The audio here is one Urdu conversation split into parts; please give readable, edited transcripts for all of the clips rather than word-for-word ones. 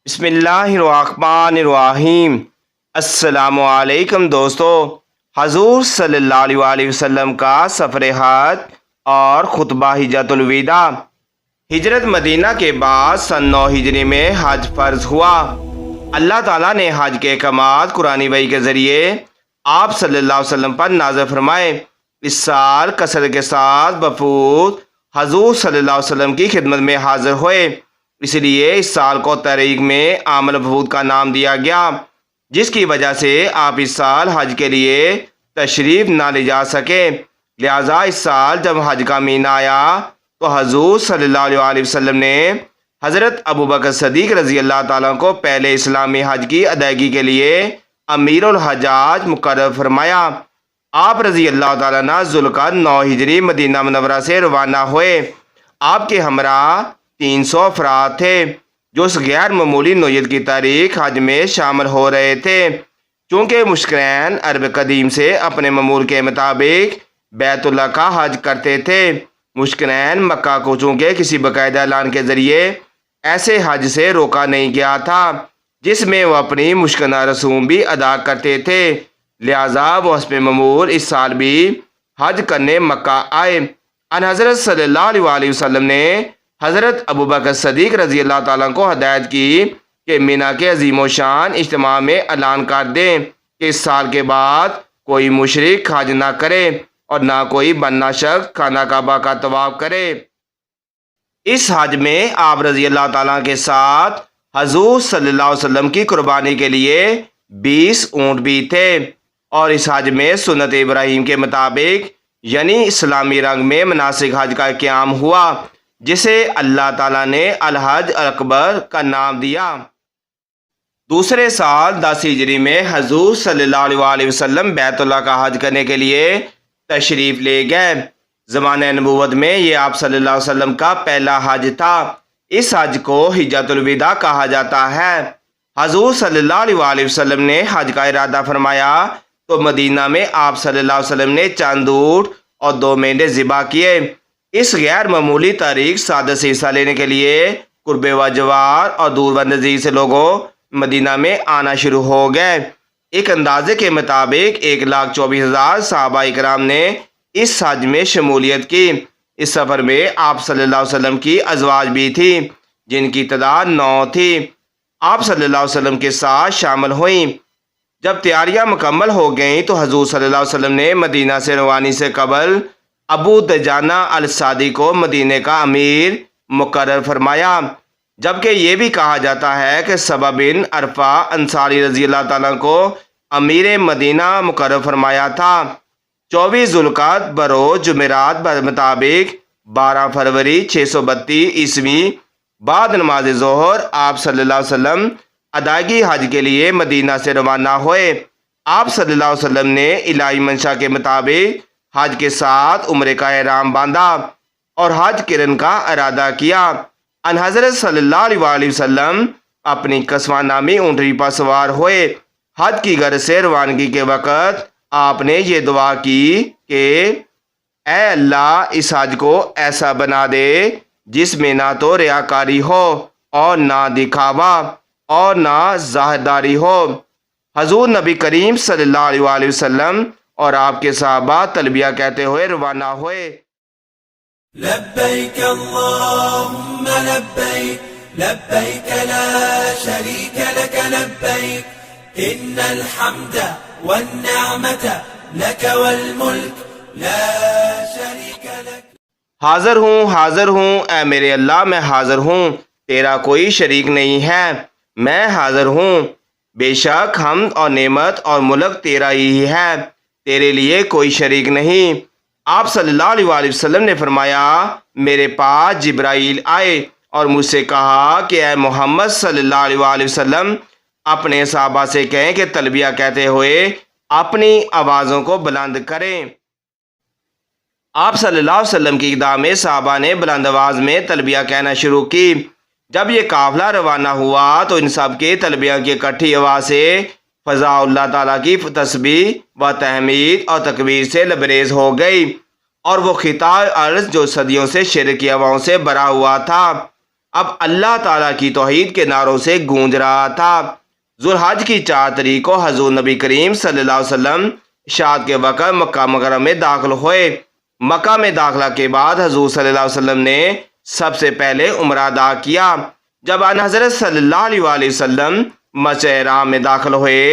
بسم اللہ الرحمن الرحیم۔ السلام علیکم دوستو، حضور صلی اللہ علیہ وسلم کا سفر حج اور خطبہ حجۃ الوداع۔ ہجرت مدینہ کے بعد سن 9 ہجری میں حج فرض ہوا۔ اللہ تعالیٰ نے حج کے احکامات قرآن وحی کے ذریعے آپ صلی اللہ علیہ وسلم پر نازل فرمائے۔ اس سال کثرت کے ساتھ وفود حضور صلی اللہ علیہ وسلم کی خدمت میں حاضر ہوئے، اس لیے اس سال کو تاریخ میں عام الوفود کا نام دیا گیا، جس کی وجہ سے آپ اس سال حج کے لیے تشریف نہ لے جا سکے۔ لہٰذا اس سال جب حج کا مہینہ آیا تو حضور صلی اللہ علیہ وسلم نے حضرت ابوبکر صدیق رضی اللہ تعالیٰ کو پہلے اسلامی حج کی ادائیگی کے لیے امیر الحجاج مقرر فرمایا۔ آپ رضی اللہ تعالیٰ عنہ ذوالقعدہ 9 ہجری مدینہ منورہ سے روانہ ہوئے۔ آپ کے ہمراہ 300 افراد تھے جو اس غیر معمولی نوعیت کی تاریخ حج میں شامل ہو رہے تھے۔ چونکہ مشرکین عرب قدیم سے اپنے معمول کے مطابق بیت اللہ کا حج کرتے تھے، مشرکین مکہ کو چونکہ کسی باقاعدہ اعلان کے ذریعے ایسے حج سے روکا نہیں گیا تھا جس میں وہ اپنی مشرکانہ رسوم بھی ادا کرتے تھے، لہٰذا وہ حسب معمول اس سال بھی حج کرنے مکہ آئے۔ ان حضرت صلی اللہ علیہ وسلم نے حضرت ابوبکر صدیق رضی اللہ تعالیٰ کو ہدایت کی کہ مینا کے عظیم و شان اجتماع میں اعلان کر دیں کہ اس سال کے بعد کوئی مشرک حج نہ کرے اور نہ کوئی بننا شخص خانہ کعبہ کا طواف کرے۔ اس حج میں آپ رضی اللہ تعالیٰ کے ساتھ حضور صلی اللہ علیہ وسلم کی قربانی کے لیے 20 اونٹ بھی تھے، اور اس حج میں سنت ابراہیم کے مطابق یعنی اسلامی رنگ میں مناسک حج کا قیام ہوا، جسے اللہ تعالیٰ نے الحج اکبر کا نام دیا۔ دوسرے سال 10 ہجری میں حضور صلی اللہ علیہ وسلم بیت اللہ کا حج کرنے کے لیے تشریف لے گئے۔ زمانہ نبوت میں یہ آپ صلی اللہ علیہ وسلم کا پہلا حج تھا۔ اس حج کو حجۃ الوداع کہا جاتا ہے۔ حضور صلی اللہ علیہ وسلم نے حج کا ارادہ فرمایا تو مدینہ میں آپ صلی اللہ علیہ وسلم نے چند اونٹ اور 2 مینڈے ذبح کیے۔ اس غیر معمولی تاریخ سعادت سے حصہ لینے کے لیے قرب و جوار اور دور و نزدیک سے لوگوں مدینہ میں آنا شروع ہو گئے۔ ایک اندازے کے مطابق 1,24,000 صحابہ اکرام نے اس حج میں شمولیت کی۔ اس سفر میں آپ صلی اللہ علیہ وسلم کی ازواج بھی تھی جن کی تعداد 9 تھی، آپ صلی اللہ علیہ وسلم کے ساتھ شامل ہوئیں۔ جب تیاریاں مکمل ہو گئیں تو حضور صلی اللہ علیہ وسلم نے مدینہ سے روانی سے قبل ابو دجانہ السعدی کو مدینہ کا امیر مقرر فرمایا، جبکہ یہ بھی کہا جاتا ہے کہ صبا بن عرفہ انصاری رضی اللہ تعالیٰ کو امیر مدینہ مقرر فرمایا تھا۔ 24 ذوالقعدہ بروز جمعرات مطابق 12 فروری 632 عیسوی بعد نماز ظہر آپ صلی اللہ علیہ وسلم ادائیگی حج کے لیے مدینہ سے روانہ ہوئے۔ آپ صلی اللہ علیہ وسلم نے الہی منشا کے مطابق حج کے ساتھ عمرے کا احرام باندھا اور حج کرن کا ارادہ کیا۔ ان حضرت صلی اللہ علیہ وسلم اپنی قصوہ نامی اونٹنی پر سوار ہوئے۔ حج کی غرض سے روانگی کے وقت آپ نے یہ دعا کی کہ اے اللہ اس حج کو ایسا بنا دے جس میں نہ تو ریاکاری ہو اور نہ دکھاوا اور نہ ظاہرداری ہو۔ حضور نبی کریم صلی اللہ علیہ وسلم اور آپ کے صحابہ تلبیہ کہتے ہوئے روانہ ہوئے۔ لبیک اللہم لبیک لبیک لا شریک لک لبیک ان الحمد والنعمت لک والملک لا شریک لک۔ حاضر ہوں اے میرے اللہ، میں حاضر ہوں، تیرا کوئی شریک نہیں ہے، میں حاضر ہوں۔ بے شک حمد اور نعمت اور ملک تیرا ہی ہے، تیرے لیے کوئی شریک نہیں۔ آپ صلی اللہ علیہ وسلم نے فرمایا میرے پاس جبرائیل آئے اور مجھ سے کہا کہ اے محمد صلی اللہ علیہ وسلم اپنے صحابہ سے کہیں کہ تلبیہ کہتے ہوئے اپنی آوازوں کو بلند کریں۔ آپ صلی اللہ علیہ وسلم کی اقدام میں صحابہ نے بلند آواز میں تلبیہ کہنا شروع کی۔ جب یہ قافلہ روانہ ہوا تو ان سب کے تلبیہ کی اکٹھی آواز سے فضا اللہ تعالیٰ کی تسبیح و تحمید اور تکبیر سے لبریز ہو گئی، اور وہ خطہ ارض جو صدیوں سے شرک کی ہواؤں سے بھرا ہوا تھا اب اللہ تعالیٰ کی توحید کے نعروں سے گونج رہا تھا۔ ذوالحج کی 4 تاریخ کو حضور نبی کریم صلی اللہ علیہ وسلم عشاء کے وقت مکہ مکرمہ میں داخل ہوئے۔ مکہ میں داخلہ کے بعد حضور صلی اللہ علیہ وسلم نے سب سے پہلے عمرہ ادا کیا۔ جب آن حضرت صلی اللہ علیہ وسلم مسجد حرام میں داخل ہوئے،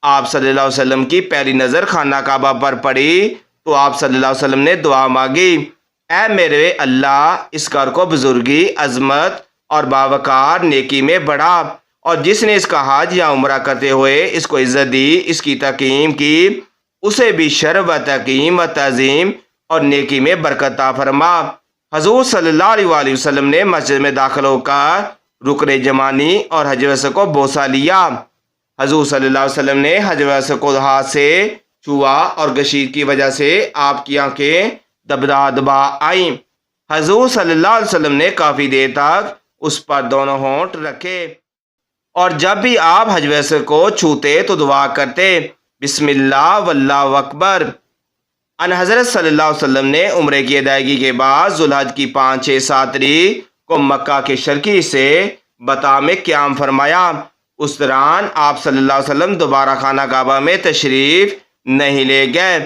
آپ صلی اللہ علیہ وسلم کی پہلی نظر خانہ کعبہ پر پڑی تو آپ صلی اللہ علیہ وسلم نے دعا مانگی، اے میرے اللہ، اس گھر کو بزرگی، عظمت اور باوقار نیکی میں بڑھا، اور جس نے اس کا حج یا عمرہ کرتے ہوئے اس کو عزت دی، اس کی تقیم کی، اسے بھی شرف و تقیم و تعظیم اور نیکی میں برکت عطا فرما۔ حضور صلی اللہ علیہ وسلم نے مسجد میں داخل ہو کر رکن یمانی اور حجر اسود کو بوسہ لیا۔ حضور صلی اللہ علیہ وسلم نے حجر اسود کو ہاتھ سے چھوا اور گشید کی وجہ سے آپ کی آنکھیں دبا آئیں۔ حضور صلی اللہ علیہ وسلم نے کافی دیر تک اس پر دونوں ہونٹ رکھے، اور جب بھی آپ حجر اسود کو چھوتے تو دعا کرتے، بسم اللہ واللہ اکبر۔ ان حضرت صلی اللہ علیہ وسلم نے عمرے کی ادائیگی کے بعد ذوالحج کی 5، 6، 7 تاریخ کو مکہ کے شرقی سے بطا میں قیام فرمایا۔ اس دوران آپ صلی اللہ علیہ وسلم دوبارہ خانہ کعبہ میں تشریف نہیں لے گئے۔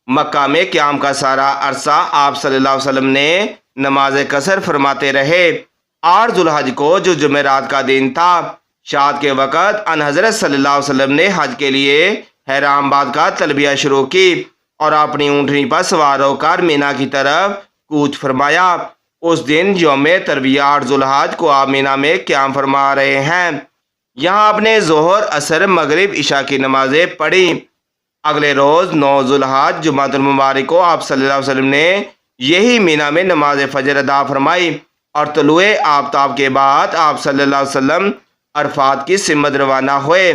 مکہ میں قیام کا سارا عرصہ آپ صلی اللہ علیہ وسلم نے نماز قصر فرماتے رہے۔ 8 ذوالحج کو جو جمعرات کا دن تھا، شاد کے وقت ان حضرت صلی اللہ علیہ وسلم نے حج کے لیے حرام آباد کا تلبیہ شروع کی اور اپنی اونٹنی پر سوار ہو کر مینا کی طرف کوچ فرمایا۔ اس دن یوم ترویہ 8 ذوالحج کو آپ مینا میں قیام فرما رہے ہیں۔ یہاں آپ نے ظہر، عصر، مغرب، عشاء کی نمازیں پڑھی۔ اگلے روز 9 ذوالحج جمعہ المبارک کو آپ صلی اللہ علیہ وسلم نے یہی مینا میں نماز فجر ادا فرمائی، اور طلوع آفتاب کے بعد آپ صلی اللہ علیہ وسلم عرفات کی سمت روانہ ہوئے۔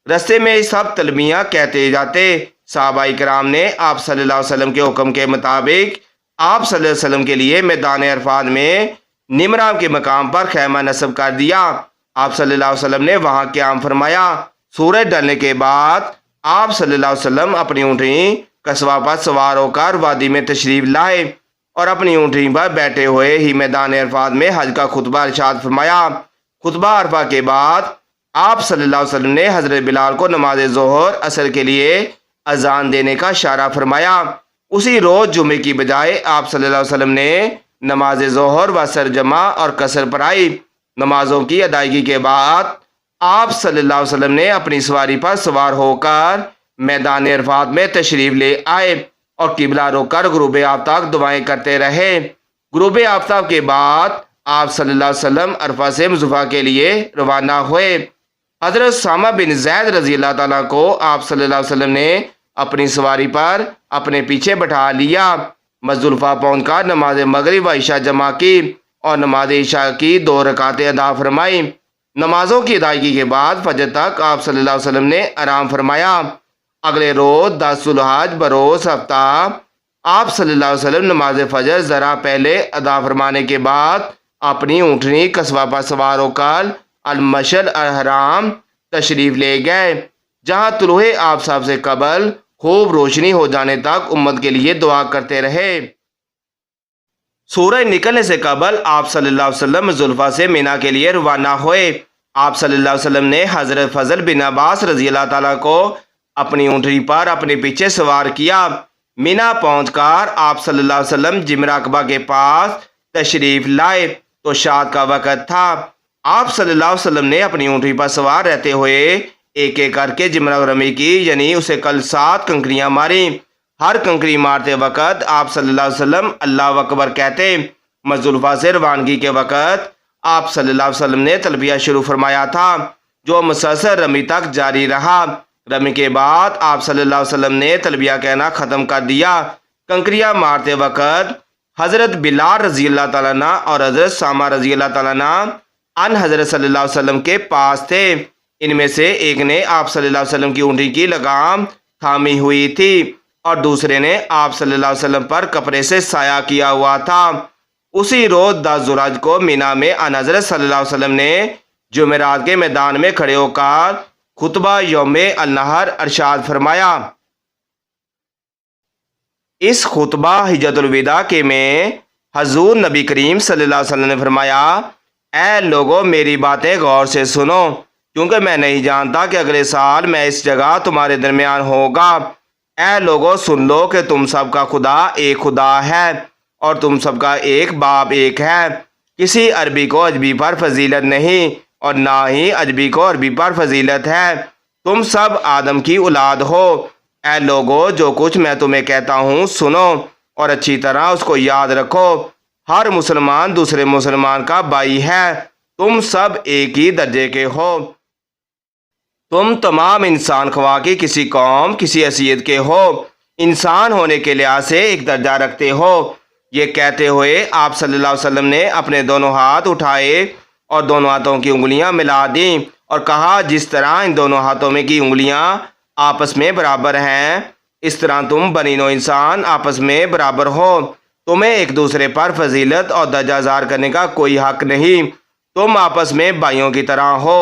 رستے میں سب تلبیہ کہتے جاتے۔ صحابہ کرام نے آپ صلی اللہ علیہ وسلم کے حکم کے مطابق آپ صلی اللہ علیہ وسلم کے لیے میدان عرفات میں نمرام کے مقام پر خیمہ نصب کر دیا۔ آپ صلی اللہ علیہ وسلم نے وہاں قیام فرمایا۔ سورج ڈلنے کے بعد آپ صلی اللہ علیہ وسلم اپنی اونٹنی قصبہ پر سوار ہو کر وادی میں تشریف لائے، اور اپنی اونٹنی پر بیٹھے ہوئے ہی میدان عرفات میں حج کا خطبہ ارشاد فرمایا۔ خطبہ عرفہ کے بعد آپ صلی اللہ علیہ وسلم نے حضرت بلال کو نماز ظہر، عصر کے لیے اذان دینے کا اشارہ فرمایا۔ اسی روز جمعے کی بجائے آپ صلی اللہ علیہ وسلم نے نماز ظہر و عصر جمع اور قصر پڑھائی۔ نمازوں کی ادائیگی کے بعد آپ صلی اللہ علیہ وسلم نے اپنی سواری پر سوار ہو کر میدان عرفات میں تشریف لے آئے اور قبلہ رخ کر غروب آفتاب دعائیں کرتے رہے۔ غروب آفتاب کے بعد آپ صلی اللہ علیہ وسلم عرفہ سے مزدلفہ کے لیے روانہ ہوئے۔ حضرت اسامہ بن زید رضی اللہ تعالیٰ کو آپ صلی اللہ علیہ وسلم نے اپنی سواری پر اپنے پیچھے بٹھا لیا۔ مزدلفہ پہنچ کر نماز مغرب و عشاء جمع کی اور نماز عشاء کی 2 رکعتیں ادا فرمائی۔ نمازوں کی ادائیگی کے بعد فجر تک آپ صلی اللہ علیہ وسلم نے آرام فرمایا۔ اگلے روز 10 ذوالحج بروز ہفتہ آپ صلی اللہ علیہ وسلم نماز فجر ذرا پہلے ادا فرمانے کے بعد اپنی اونٹنی قصبہ پر سوار ہو کر المشعر الحرام تشریف لے گئے، جہاں طلوع آفتاب سے قبل خوب روشنی ہو جانے تک امت کے لیے دعا کرتے رہے۔ سورج نکلنے سے قبل آپ صلی اللہ علیہ وسلم مزدلفہ سے مینا کے لیے روانہ ہوئے۔ آپ صلی اللہ علیہ وسلم نے حضرت فضل بن عباس رضی اللہ تعالیٰ کو اپنی اونٹنی پر اپنے پیچھے سوار کیا۔ مینا پہنچ کر آپ صلی اللہ علیہ وسلم جمرہ عقبہ کے پاس تشریف لائے تو شاد کا وقت تھا۔ آپ صلی اللہ علیہ وسلم نے اپنی اونٹنی پر سوار رہتے ہوئے ایک ایک کر کے جمرہ رمی کی، یعنی اسے کل 7 کنکریاں ماری۔ ہر کنکری مارتے وقت آپ صلی اللہ علیہ وسلم اللہ اکبر کہتے۔ مزدلفہ سے روانگی کے وقت آپ صلی اللہ علیہ وسلم نے تلبیہ شروع فرمایا تھا، جو مسلسل رمی تک جاری رہا۔ رمی کے بعد آپ صلی اللہ علیہ وسلم نے تلبیہ کہنا ختم کر دیا۔ کنکریاں مارتے وقت حضرت بلال رضی اللہ تعالیٰ عنہ اور حضرت اسامہ رضی اللہ تعالیٰ عنہ ان حضرت صلی اللہ علیہ وسلم کے پاس تھے۔ ان میں سے ایک نے آپ صلی اللہ علیہ وسلم کی اونٹنی کی لگام تھامی ہوئی تھی اور دوسرے نے آپ صلی اللہ علیہ وسلم پر کپڑے سے سایہ کیا ہوا تھا۔ اسی روز 10 ذوالحج کو مینا میں ان حضرت صلی اللہ علیہ وسلم نے جمعرات کے میدان میں کھڑے ہو کر خطبہ یوم النحر ارشاد فرمایا۔ اس خطبہ حجۃ الوداع کے میں حضور نبی کریم صلی اللہ علیہ وسلم نے فرمایا، اے لوگو میری باتیں غور سے سنو، کیونکہ میں نہیں جانتا کہ اگلے سال میں اس جگہ تمہارے درمیان ہوگا۔ اے لوگو سن لو کہ تم سب کا خدا ایک خدا ہے اور تم سب کا ایک باپ ایک ہے۔ کسی عربی کو اجمی پر فضیلت نہیں اور نہ ہی اجمی کو عربی پر فضیلت ہے، تم سب آدم کی اولاد ہو۔ اے لوگو جو کچھ میں تمہیں کہتا ہوں سنو اور اچھی طرح اس کو یاد رکھو۔ ہر مسلمان دوسرے مسلمان کا بھائی ہے، تم سب ایک ہی درجے کے ہو۔ تم تمام انسان خواہ کی کسی قوم کسی حیثیت کے ہو، انسان ہونے کے لحاظ سے ایک درجہ رکھتے ہو۔ یہ کہتے ہوئے آپ صلی اللہ علیہ وسلم نے اپنے دونوں ہاتھ اٹھائے اور دونوں ہاتھوں کی انگلیاں ملا دیں اور کہا جس طرح ان دونوں ہاتھوں میں کی انگلیاں آپس میں برابر ہیں اس طرح تم بنی نوع انسان آپس میں برابر ہو، تمہیں ایک دوسرے پر فضیلت اور درجہ اظہار کرنے کا کوئی حق نہیں، تم آپس میں بھائیوں کی طرح ہو۔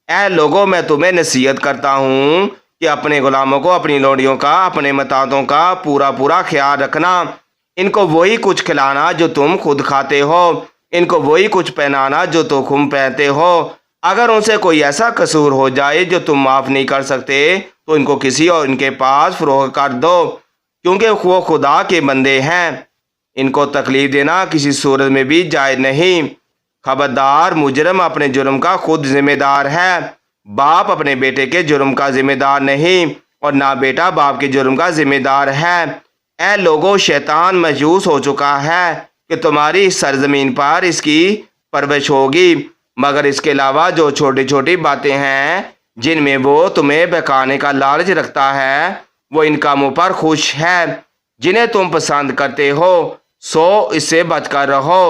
اے لوگوں میں تمہیں نصیحت کرتا ہوں کہ اپنے غلاموں کو اپنی لوڈیوں کا اپنے متاعوں کا پورا خیال رکھنا، ان کو وہی کچھ کھلانا جو تم خود کھاتے ہو، ان کو وہی کچھ پہنانا جو تم پہنتے ہو۔ اگر ان سے کوئی ایسا قصور ہو جائے جو تم معاف نہیں کر سکتے تو ان کو کسی اور ان کے پاس فروخت کر دو، کیونکہ وہ خدا کے بندے ہیں، ان کو تکلیف دینا کسی صورت میں بھی جائز نہیں۔ خبردار مجرم اپنے جرم کا خود ذمہ دار ہے، باپ اپنے بیٹے کے جرم کا ذمہ دار نہیں اور نہ بیٹا باپ کے جرم کا ذمہ دار ہے۔ اے لوگو شیطان مایوس ہو چکا ہے کہ تمہاری سرزمین پر اس کی پرورش ہوگی، مگر اس کے علاوہ جو چھوٹی چھوٹی باتیں ہیں جن میں وہ تمہیں بہکانے کا لالچ رکھتا ہے وہ ان کاموں پر خوش ہے جنہیں تم پسند کرتے ہو، سو اس سے بچ کر رہو۔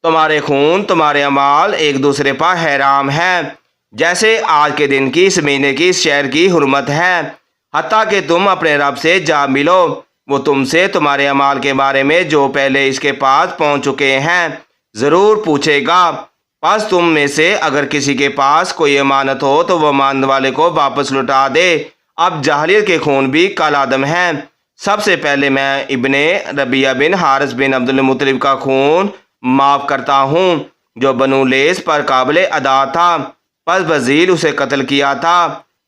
تمہارے خون تمہارے اعمال ایک دوسرے پر حرام ہے، جیسے آج کے دن کی اس مہینے کی اس شہر کی حرمت ہے، حتیٰ کہ تم اپنے رب سے جا ملو، وہ تم سے تمہارے اعمال کے بارے میں جو پہلے اس کے پاس پہنچ چکے ہیں ضرور پوچھے گا۔ پس تم میں سے اگر کسی کے پاس کوئی امانت ہو تو وہ امانت والے کو واپس لوٹا دے۔ اب جاہلیت کے خون بھی کال عدم ہیں۔ سب سے پہلے میں ابن ربیعہ بن حارث بن عبد المطلب کا خون معاف کرتا ہوں جو بنو لیث پر قابل ادا تھا، پس بذیل اسے قتل کیا تھا،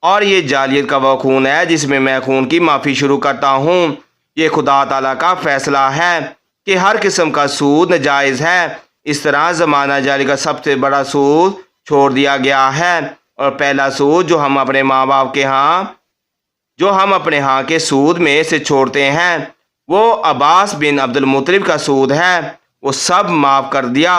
اور یہ جاہلیت کا وہ خون ہے جس میں میں خون کی معافی شروع کرتا ہوں۔ یہ خدا تعالیٰ کا فیصلہ ہے کہ ہر قسم کا سود ناجائز ہے، اس طرح زمانہ جاہلی کا سب سے بڑا سود چھوڑ دیا گیا ہے، اور پہلا سود جو ہم اپنے ماں باپ کے ہاں کے سود میں سے چھوڑتے ہیں وہ عباس بن عبد المطلب کا سود ہے، وہ سب معاف کر دیا۔